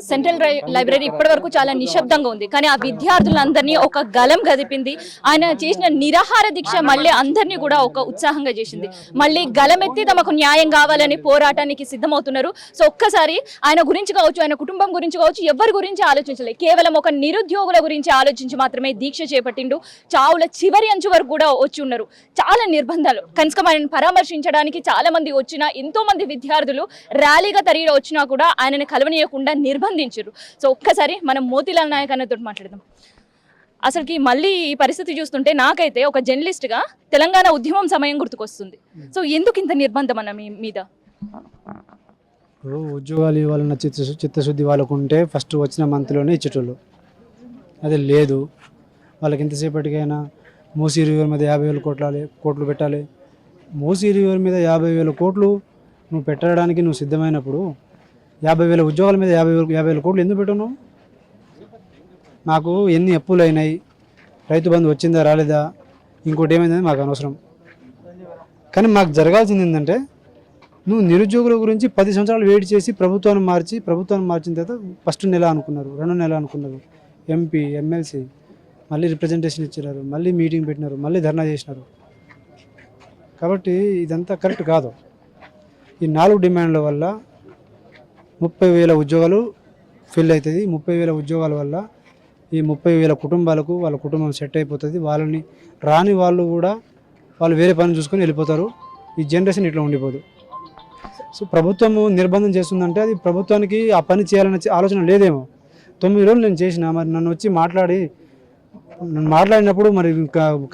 Central library ఇప్పటి వరకు చాలా నిశ్శబ్దంగా ఉంది. కానీ ఆ విద్యార్థులందరినీ ఒక గలం గదిపింది. ఆయన చేసిన నిరాహార దీక్ష మళ్ళీ అందరినీ కూడా ఒక ఉత్సాహంగా చేసింది. మళ్ళీ గలమెత్తి తమకు న్యాయం కావాలని పోరాటానికి సిద్ధమవుతున్నారు. సో ఒక్కసారి ఆయన గురించి కావచ్చు, ఆయన కుటుంబం గురించి కావచ్చు, ఎవరి గురించి ఆలోచించలేదు. కేవలం ఒక నిరుద్యోగుల గురించి ఆలోచించి మాత్రమే దీక్ష చేపట్టిండు. చావుల చివరి అంచు వరకు కూడా వచ్చి ఉన్నారు. చాలా నిర్బంధాలు కనీసం ఆయనను పరామర్శించడానికి చాలా మంది వచ్చినా, ఎంతో మంది విద్యార్థులు ర్యాలీగా తరిగి వచ్చినా కూడా ఆయనని కలవనీయకుండా నిర్బంధించారు. సో ఒక్కసారి మనం మోతీలాల్ నాయక్ అన్నతో మాట్లాడదాం. అసలుకి మళ్ళీ ఈ పరిస్థితి చూస్తుంటే నాకైతే ఒక జర్నలిస్ట్గా తెలంగాణ ఉద్యమం సమయం గుర్తుకొస్తుంది. సో ఎందుకు ఇంత నిర్బంధం అన్న మీ మీద? ఉద్యోగాలు ఇవ్వాలన్న చిత్తశుద్ధి వాళ్ళకు ఉంటే ఫస్ట్ వచ్చిన మంత్లోనే ఇచ్చేటోళ్ళు. అది లేదు. వాళ్ళకి ఎంతసేపటికైనా మూసీ రివర్ మీద 50,000 కోట్లు పెట్టాలి. మూసీ రివర్ మీద 50,000 కోట్లు నువ్వు పెట్టడానికి నువ్వు సిద్ధమైనప్పుడు 50,000 ఉద్యోగాల మీద 50,000 కోట్లు ఎందుకు పెట్టను? మాకు ఎన్ని అప్పులు అయినాయి, రైతు బంధు వచ్చిందా రాలేదా, ఇంకోటి ఏమైందని మాకు అనవసరం. కానీ మాకు జరగాల్సింది ఏంటంటే, నువ్వు నిరుద్యోగుల గురించి 10 సంవత్సరాలు వెయిట్ చేసి ప్రభుత్వాన్ని మార్చిన తర్వాత ఫస్ట్ నెల అనుకున్నారు, 2 నెలలు అనుకున్నారు. ఎంపీ ఎమ్మెల్సీ మళ్ళీ రిప్రజెంటేషన్ ఇచ్చినారు, మళ్ళీ మీటింగ్ పెట్టినారు, మళ్ళీ ధర్నా చేసినారు. కాబట్టి ఇదంతా కరెక్ట్ కాదు. ఈ 4 డిమాండ్ల వల్ల 30,000 ఉద్యోగాలు ఫిల్ అవుతుంది. 30,000 ఉద్యోగాల వల్ల ఈ 30,000 కుటుంబాలకు వాళ్ళ కుటుంబం సెట్ అయిపోతుంది. వాళ్ళని రాని వాళ్ళు కూడా వాళ్ళు వేరే పని చూసుకొని వెళ్ళిపోతారు. ఈ జనరేషన్ ఇట్లా ఉండిపోదు. సో ప్రభుత్వము నిర్బంధం చేస్తుందంటే అది ప్రభుత్వానికి ఆ పని చేయాలనే ఆలోచన లేదేమో. 9 రోజులు నేను చేసిన, మరి నన్ను వచ్చి మాట్లాడినప్పుడు మరి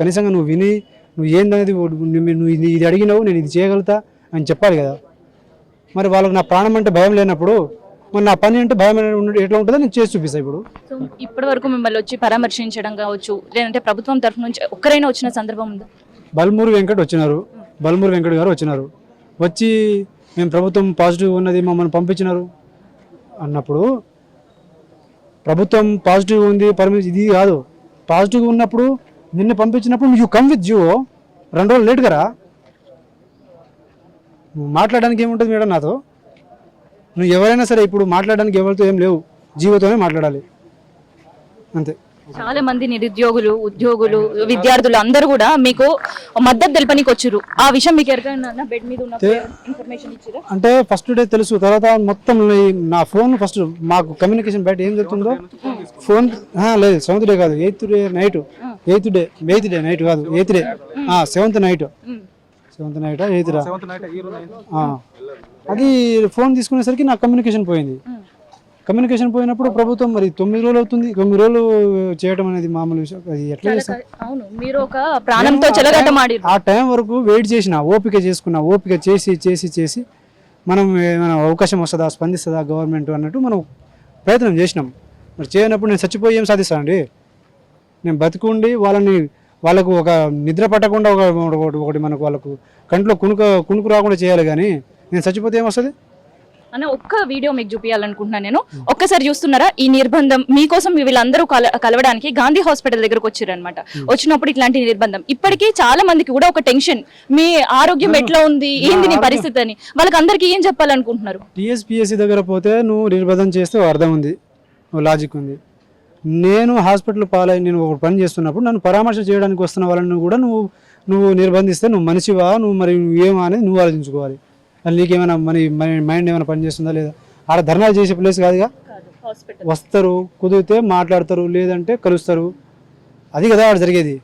కనీసంగా నువ్వు విని నువ్వు ఏందనేది నువ్వు ఇది అడిగినావు, నేను ఇది చేయగలుగుతా అని చెప్పాలి కదా. మరి వాళ్ళకి నా ప్రాణం అంటే భయం లేనప్పుడు మరి నా పని అంటే భయం ఎట్లా ఉంటుందో నేను చేసి చూపిస్తాను. ఇప్పుడు ఇప్పటి వరకు మిమ్మల్ని వచ్చి పరామర్శించడం కావచ్చు, లేదంటే ప్రభుత్వం తరఫు నుంచి ఒక్కరైనా వచ్చిన సందర్భం ఉందా? బల్మూరి వెంకట్ గారు వచ్చినారు. వచ్చి మేము ప్రభుత్వం పాజిటివ్ ఉన్నది మమ్మల్ని పంపించినారు అన్నప్పుడు, ప్రభుత్వం పాజిటివ్ ఉంది పర్మిషన్ ఇది కాదు. పాజిటివ్ ఉన్నప్పుడు నిన్ను పంపించినప్పుడు యూ కమ్ విత్ జియో 2 రోజులు లేట్ కదా. మాట్లాడడానికి ఏముంటుంది మేడం నాతో? నువ్వు ఎవరైనా సరే ఇప్పుడు మాట్లాడడానికి ఎవరితో ఏం లేవు, జీవోతోనే మాట్లాడాలి అంతే. చాలా మంది నిరుద్యోగులు, ఉద్యోగులు, విద్యార్థులు అందరూ కూడా మీకు మద్దతు తెలపనికి వచ్చారు. ఆ విషయం మీకు ఎవరికైనా బెడ్ మీద ఉన్న ఇన్ఫర్మేషన్ ఇచ్చారా? అంటే ఫస్ట్ డే తెలుసు, తర్వాత మొత్తం నా ఫోన్ ఫస్ట్ మాకు కమ్యూనికేషన్ బయట ఏం జరుగుతుందో ఫోన్ లేదు. 7th డే కాదు, 8th day night, 8th day night కాదు, 8th day 7th night, 8th రా అది ఫోన్ తీసుకునేసరికి నా కమ్యూనికేషన్ పోయింది. కమ్యూనికేషన్ పోయినప్పుడు ప్రభుత్వం మరి 9 రోజులు అవుతుంది. 9 రోజులు చేయడం అనేది మామూలు విషయం. అది ఎట్లా చేస్తారు? ఆ టైం వరకు వెయిట్ చేసిన, ఓపిక చేసుకున్నా, ఓపిక చేసి మనం ఏమైనా అవకాశం వస్తుందా, స్పందిస్తుందా గవర్నమెంట్ అన్నట్టు మనం ప్రయత్నం చేసినాం. మరి చేయనప్పుడు నేను చచ్చిపోయి ఏం సాధిస్తానండి? నేను బతికుండి వాళ్ళకు ఒక నిద్ర పట్టకుండా ఒకటి మనకు వాళ్ళకు కంట్లో కునుకు రాకుండా చేయాలి. కానీ నేను చచ్చిపోతే ఏమొస్తుంది అన్న? ఒక్క వీడియో మీకు చూపించాలనుకుంటున్నాను నేను. ఒక్కసారి చూస్తున్నారా? ఈ నిర్బంధం మీకోసం వీళ్ళందరూ కలవడానికి గాంధీ హాస్పిటల్ దగ్గరకు వచ్చారు అనమాట. వచ్చినప్పుడు ఇట్లాంటి నిర్బంధం ఇప్పటికీ చాలా మందికి కూడా ఒక టెన్షన్, మీ ఆరోగ్యం ఎట్లా ఉంది, ఏంది నీ పరిస్థితి అని. వాళ్ళకి అందరికి ఏం చెప్పాలనుకుంటున్నారు? టీఎస్పీఎస్సీ దగ్గర పోతే నువ్వు నిర్బంధం చేస్తే అర్థం ఉంది, లాజిక్ ఉంది. నేను హాస్పిటల్ నేను ఒక పని చేస్తున్నప్పుడు నన్ను పరామర్శ చేయడానికి వస్తున్న వాళ్ళని కూడా నువ్వు నిర్బంధిస్తే నువ్వు మనిషివా, నువ్వు మరి ఏమా అనేది నువ్వు ఆలోచించుకోవాలి. అది నీకేమైనా మైండ్ ఏమైనా పని చేస్తుందా లేదా? ఆడ ధర్నాలు చేసే ప్లేస్ కాదుగా. వస్తారు, కుదిరితే మాట్లాడతారు, లేదంటే కలుస్తారు. అది కదా ఆడ జరిగేది.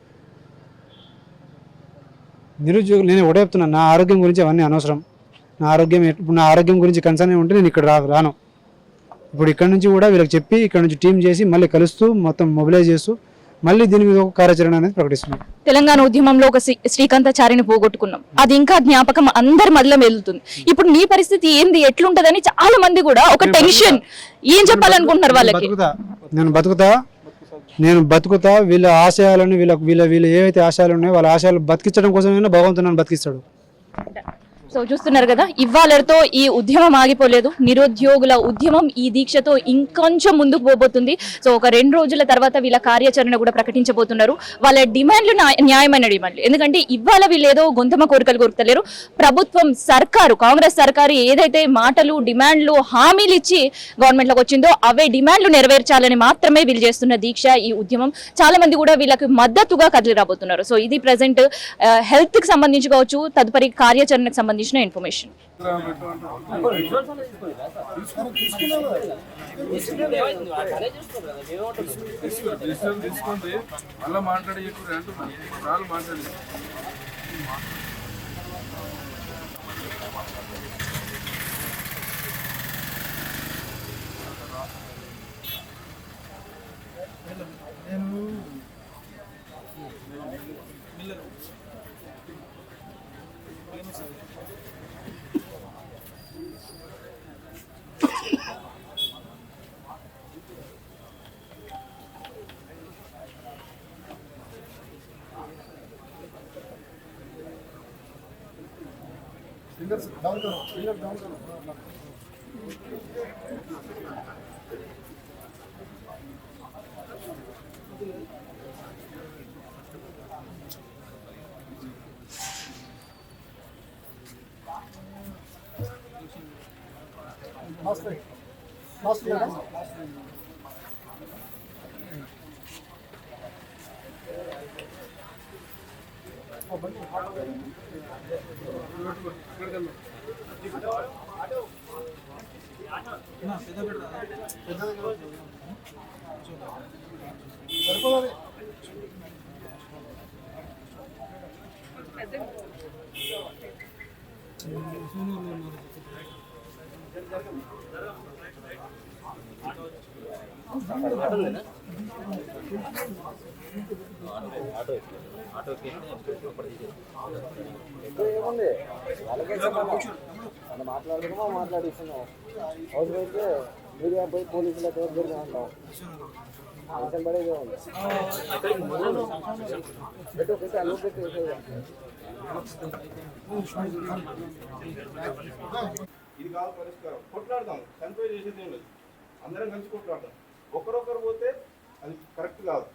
నిరుద్యోగులు నేను ఒకటే చెప్తున్నాను, నా ఆరోగ్యం గురించి అవన్నీ అనవసరం. నా ఆరోగ్యం గురించి కన్సర్న్ ఉంటే నేను ఇక్కడ రాను. ఇప్పుడు ఇక్కడ నుంచి కూడా వీళ్ళకి చెప్పి ఇక్కడ నుంచి టీం చేసి మళ్ళీ కలుస్తూ మొత్తం మొబిలైజ్ చేస్తూ మళ్ళీ దీని మీద ఒక కార్యాచరణ అనేది ప్రకటిస్తున్నాం. తెలంగాణ ఉద్యమంలో ఒక శ్రీకాంతాచారిని పోగొట్టుకున్నాం, అది ఇంకా జ్ఞాపకం అందరి మధ్యలో వెళ్తుంది. ఇప్పుడు నీ పరిస్థితి ఏంది, ఎట్లుంటదని చాలా మంది కూడా ఒక టెన్షన్. ఏం చెప్పాలనుకుంటున్నారు వాళ్ళకి? నేను బతుకుతా, వీళ్ళ ఆశయాలను వీళ్ళ ఏవైతే ఆశయాలు ఉన్నాయో వాళ్ళ ఆశయాలు బతికించడం కోసమైనా భగవంతుడు నన్ను బతికిస్తాడు. సో చూస్తున్నారు కదా, ఇవాళతో ఈ ఉద్యమం ఆగిపోలేదు. నిరుద్యోగుల ఉద్యమం ఈ దీక్షతో ఇంకొంచెం ముందుకు పోబోతుంది. సో ఒక 2 రోజుల తర్వాత వీళ్ళ కార్యాచరణ కూడా ప్రకటించబోతున్నారు. వాళ్ళ డిమాండ్లు న్యాయమైన డిమాండ్లు. ఎందుకంటే ఇవాళ వీళ్ళు ఏదో గొంతమ కోరికలు కోరుతలేరు. ప్రభుత్వం సర్కారు, కాంగ్రెస్ సర్కారు ఏదైతే మాటలు, డిమాండ్లు, హామీలు ఇచ్చి గవర్నమెంట్లోకి వచ్చిందో అవే డిమాండ్లు నెరవేర్చాలని మాత్రమే వీళ్ళు చేస్తున్న దీక్ష, ఈ ఉద్యమం. చాలా మంది కూడా వీళ్ళకి మద్దతుగా కదిలి రాబోతున్నారు. సో ఇది ప్రజెంట్ హెల్త్ కి సంబంధించి కావచ్చు, తదుపరి కార్యాచరణకు సంబంధించిన ఇన్ఫర్మేషన్. మాట్లాడిస్తున్నాం అవసరమైతే మీడియా పోయి పోలీసులతో అంటాం పడేదే ఇది కాదు పరిష్కారం. కొట్లాడదాం, కన్ఫ్యూజ్ చేసేది ఏం లేదు. అందరం కలిసి కొట్లాడదాం. ఒకరొకరు పోతే అది కరెక్ట్ కాదు.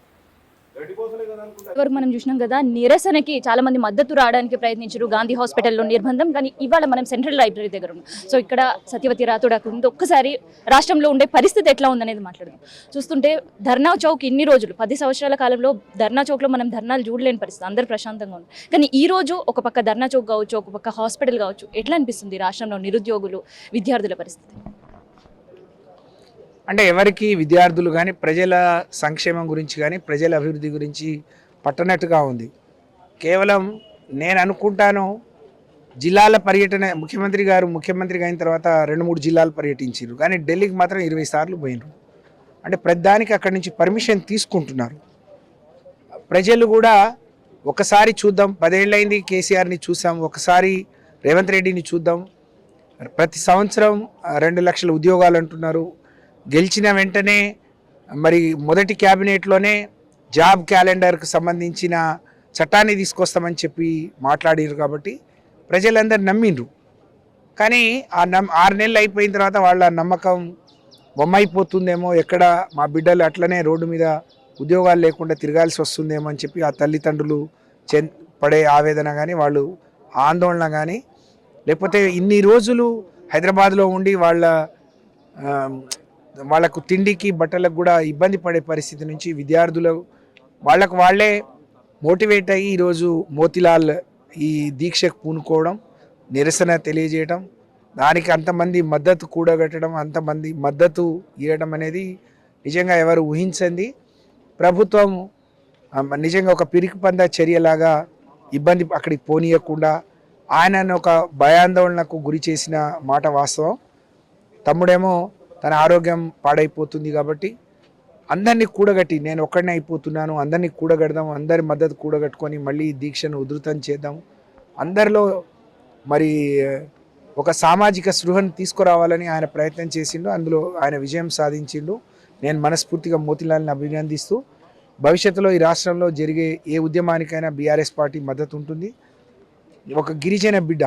వరకు మనం చూసినాం కదా, నిరసనకి చాలా మంది మద్దతు రావడానికి ప్రయత్నించారు గాంధీ హాస్పిటల్లో నిర్బంధం. కానీ ఇవాళ మనం సెంట్రల్ లైబ్రరీ దగ్గర ఉన్నాం. సో ఇక్కడ సత్యవతి రాథోడ్ ఉంది. ఒక్కసారి రాష్ట్రంలో ఉండే పరిస్థితి ఎట్లా ఉందనేది మాట్లాడదాం. చూస్తుంటే ధర్నా చౌక్ ఇన్ని రోజులు 10 సంవత్సరాల కాలంలో ధర్నా చౌక్లో మనం ధర్నాలు చూడలేని పరిస్థితి, అందరూ ప్రశాంతంగా ఉంది. కానీ ఈ రోజు ఒక పక్క ధర్నా చౌక్ కావచ్చు, ఒక పక్క హాస్పిటల్ కావచ్చు, ఎట్లా అనిపిస్తుంది రాష్ట్రంలో నిరుద్యోగులు, విద్యార్థుల పరిస్థితి? అంటే ఎవరికి విద్యార్థులు కానీ ప్రజల సంక్షేమం గురించి కానీ ప్రజల అభివృద్ధి గురించి పట్టనట్టుగా ఉంది. కేవలం నేను అనుకుంటాను జిల్లాల పర్యటన, ముఖ్యమంత్రిగా అయిన తర్వాత 2-3 జిల్లాలు పర్యటించారు. కానీ ఢిల్లీకి మాత్రం 20 సార్లు పోయినారు. అంటే ప్రతిదానికి అక్కడి నుంచి పర్మిషన్ తీసుకుంటున్నారు. ప్రజలు కూడా ఒకసారి చూద్దాం, 10 ఏళ్ళైంది కేసీఆర్ని చూసాం, ఒకసారి రేవంత్ రెడ్డిని చూద్దాం. ప్రతి సంవత్సరం 2 లక్షల ఉద్యోగాలు అంటున్నారు. గెలిచిన వెంటనే మరి మొదటి క్యాబినెట్లోనే జాబ్ క్యాలెండర్కు సంబంధించిన చట్టాన్ని తీసుకొస్తామని చెప్పి మాట్లాడారు. కాబట్టి ప్రజలందరూ నమ్మిండ్రు. కానీ ఆ 6 నెలలు అయిపోయిన తర్వాత వాళ్ళ నమ్మకం బొమ్మైపోతుందేమో, ఎక్కడ మా బిడ్డలు అట్లనే రోడ్డు మీద ఉద్యోగాలు లేకుండా తిరగాల్సి వస్తుందేమో అని చెప్పి ఆ తల్లిదండ్రులు పడే ఆవేదన కానీ, వాళ్ళు ఆందోళన కానీ, లేకపోతే ఇన్ని రోజులు హైదరాబాద్లో ఉండి వాళ్ళకు తిండికి బట్టలకు కూడా ఇబ్బంది పడే పరిస్థితి నుంచి విద్యార్థులు వాళ్ళే మోటివేట్ అయ్యి ఈరోజు మోతిలాల్ ఈ దీక్షకు పూనుకోవడం, నిరసన తెలియజేయడం, దానికి అంతమంది మద్దతు కూడగట్టడం, అంతమంది మద్దతు ఇవ్వడం అనేది నిజంగా ఎవరు ఊహించండి. ప్రభుత్వం నిజంగా ఒక పిరికిపంద చర్యలాగా ఇబ్బంది అక్కడికి పోనీయకుండా ఆయనను ఒక భయాందోళనకు గురి చేసిన మాట వాస్తవం. తమ్ముడేమో తన ఆరోగ్యం పాడైపోతుంది కాబట్టి అందరినీ కూడగట్టి, నేను ఒక్కడనే అయిపోతున్నాను, అందరినీ కూడగడదాం, అందరి మద్దతు కూడగట్టుకొని మళ్ళీ దీక్షను ఉధృతం చేద్దాం, అందరిలో మరి ఒక సామాజిక స్పృహను తీసుకురావాలని ఆయన ప్రయత్నం చేసిండు. అందులో ఆయన విజయం సాధించిండు. నేను మనస్ఫూర్తిగా మోతిలాల్ని అభినందిస్తూ, భవిష్యత్తులో ఈ రాష్ట్రంలో జరిగే ఏ ఉద్యమానికైనా బీఆర్ఎస్ పార్టీ మద్దతు ఉంటుంది. ఒక గిరిజన బిడ్డ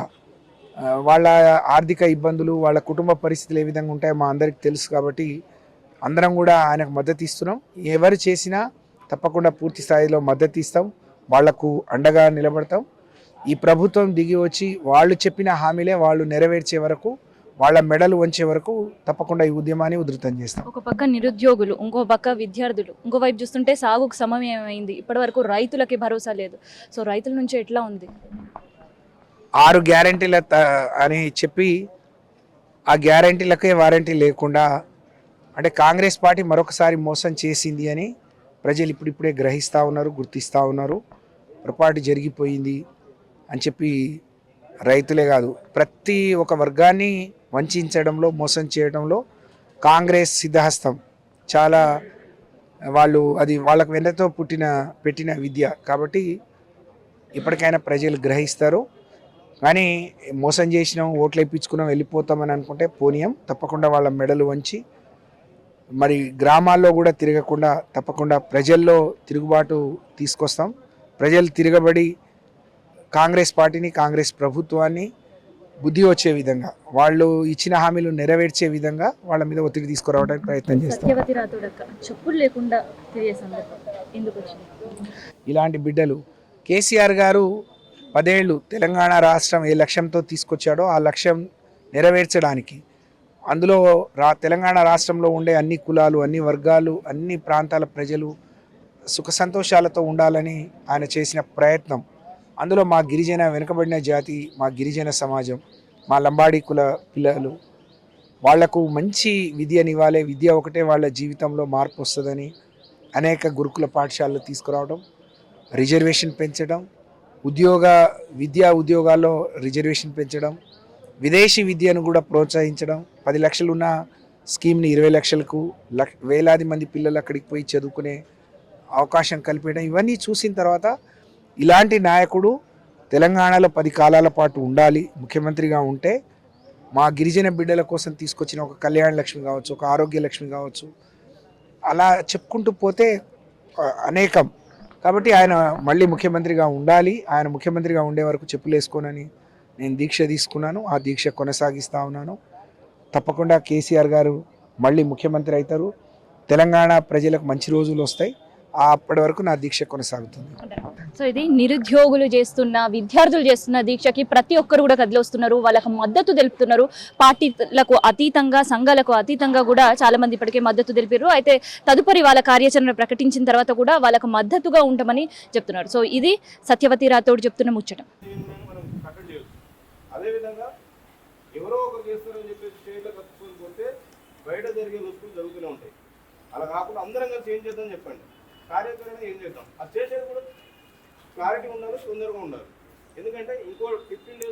వాళ్ళ ఆర్థిక ఇబ్బందులు, వాళ్ళ కుటుంబ పరిస్థితులు ఏ విధంగా ఉంటాయో మా అందరికి తెలుసు. కాబట్టి అందరం కూడా ఆయనకు మద్దతు ఇస్తున్నాం. ఎవరు చేసినా తప్పకుండా పూర్తి స్థాయిలో మద్దతు ఇస్తాం, వాళ్లకు అండగా నిలబడతాం. ఈ ప్రభుత్వం దిగి వచ్చి వాళ్ళు చెప్పిన హామీలే వాళ్ళు నెరవేర్చే వరకు, వాళ్ళ మెడలు వంచే వరకు తప్పకుండా ఈ ఉద్యమాన్ని ఉధృతం చేస్తాం. ఒక పక్క నిరుద్యోగులు, ఇంకో పక్క విద్యార్థులు, ఇంకో వైపు చూస్తుంటే సాగుకు సమయమైంది. ఇప్పటి వరకు రైతులకి భరోసా లేదు. సో రైతుల నుంచి ఎట్లా ఉంది? 6 గ్యారెంటీల అని చెప్పి ఆ గ్యారెంటీలకే వారంటీ లేకుండా, అంటే కాంగ్రెస్ పార్టీ మరొకసారి మోసం చేసింది అని ప్రజలు ఇప్పుడిప్పుడే గ్రహిస్తూ ఉన్నారు, గుర్తిస్తూ ఉన్నారు. పొరపాటు జరిగిపోయింది అని చెప్పి రైతులే కాదు, ప్రతి ఒక్క వర్గాన్ని వంచడంలో, మోసం చేయడంలో కాంగ్రెస్ సిద్ధహస్తం. చాలా వాళ్ళు అది వాళ్ళకు వెన్నతో పెట్టిన విద్య. కాబట్టి ఇప్పటికైనా ప్రజలు గ్రహిస్తారు. కానీ మోసం చేసినాం, ఓట్లు వేయించుకున్నాం, వెళ్ళిపోతామని అనుకుంటే పోనీయం. తప్పకుండా వాళ్ళ మెడలు వంచి మరి గ్రామాల్లో కూడా తిరగకుండా తప్పకుండా ప్రజల్లో తిరుగుబాటు తీసుకొస్తాం. ప్రజలు తిరగబడి కాంగ్రెస్ పార్టీని, కాంగ్రెస్ ప్రభుత్వాన్ని బుద్ధి వచ్చే విధంగా, వాళ్ళు ఇచ్చిన హామీలు నెరవేర్చే విధంగా వాళ్ళ మీద ఒత్తిడి తీసుకురావడానికి ప్రయత్నం చేస్తాం. సత్యవతి రాథోడక్క చెప్పులు లేకుండా తిరిగే సందర్భం ఎందుకు వచ్చింది? ఇలాంటి బిడ్డలు కేసీఆర్ గారు 10 ఏళ్ళు తెలంగాణ రాష్ట్రం ఏ లక్ష్యంతో తీసుకొచ్చాడో ఆ లక్ష్యం నెరవేర్చడానికి, అందులో తెలంగాణ రాష్ట్రంలో ఉండే అన్ని కులాలు, అన్ని వర్గాలు, అన్ని ప్రాంతాల ప్రజలు సుఖ సంతోషాలతో ఉండాలని ఆయన చేసిన ప్రయత్నం. అందులో మా గిరిజన వెనుకబడిన జాతి, మా గిరిజన సమాజం, మా లంబాడీ కుల పిల్లలు, వాళ్లకు మంచి విద్యనివ్వాలి, విద్య ఒకటే వాళ్ళ జీవితంలో మార్పు వస్తుందని అనేక గురుకుల పాఠశాలలు తీసుకురావడం, రిజర్వేషన్ పెంచడం, ఉద్యోగాల్లో రిజర్వేషన్ పెంచడం, విదేశీ విద్యను కూడా ప్రోత్సహించడం, 10 లక్షలు ఉన్న స్కీమ్ని 20 లక్షలకు, వేలాది మంది పిల్లలు అక్కడికి పోయి చదువుకునే అవకాశం కల్పించడం. ఇవన్నీ చూసిన తర్వాత ఇలాంటి నాయకుడు తెలంగాణలో 10 కాలాల పాటు ఉండాలి, ముఖ్యమంత్రిగా ఉంటే మా గిరిజన బిడ్డల కోసం తీసుకొచ్చిన ఒక కళ్యాణ లక్ష్మి కావచ్చు, ఒక ఆరోగ్య లక్ష్మి కావచ్చు, అలా చెప్పుకుంటూ పోతే అనేకం. కాబట్టి ఆయన మళ్ళీ ముఖ్యమంత్రిగా ఉండాలి. ఆయన ముఖ్యమంత్రిగా ఉండే వరకు చెప్పులు వేసుకోనని నేను దీక్ష తీసుకున్నాను. ఆ దీక్ష కొనసాగిస్తూ ఉన్నాను. తప్పకుండా కేసీఆర్ గారు మళ్ళీ ముఖ్యమంత్రి అవుతారు. తెలంగాణ ప్రజలకు మంచి రోజులు వస్తాయి. అప్పటి వరకు నా దీక్ష కొనసాగుతుంది. సో ఇది నిరుద్యోగులు చేస్తున్న, విద్యార్థులు చేస్తున్న దీక్షకి ప్రతి ఒక్కరు కూడా కదిలొస్తున్నారు, వాళ్ళకు మద్దతు తెలుపుతున్నారు. పార్టీలకు అతీతంగా, సంఘాలకు అతీతంగా కూడా చాలా మంది ఇప్పటికే మద్దతు తెలిపారు. అయితే తదుపరి వాళ్ళ కార్యాచరణ ప్రకటించిన తర్వాత కూడా వాళ్ళకు మద్దతుగా ఉంటామని చెప్తున్నారు. సో ఇది సత్యవతి రాథోడ్ చెప్తున్న ముచ్చట. అదేవిధంగా ఎవరో ఒకరు చేస్తారని చెప్పేసి స్టేట్లో కట్టుకొని పోతే బయట జరిగే లుసుకులు జరుగుతూనే ఉంటాయి. అలా కాకుండా అందరం కలిసి ఏం చేద్దాం చెప్పండి, కార్యాచరణ ఏం చేద్దాం, అది చేసేది కూడా క్లారిటీ ఉండాలి, తొందరగా ఉండాలి. ఎందుకంటే ఇంకో 15 days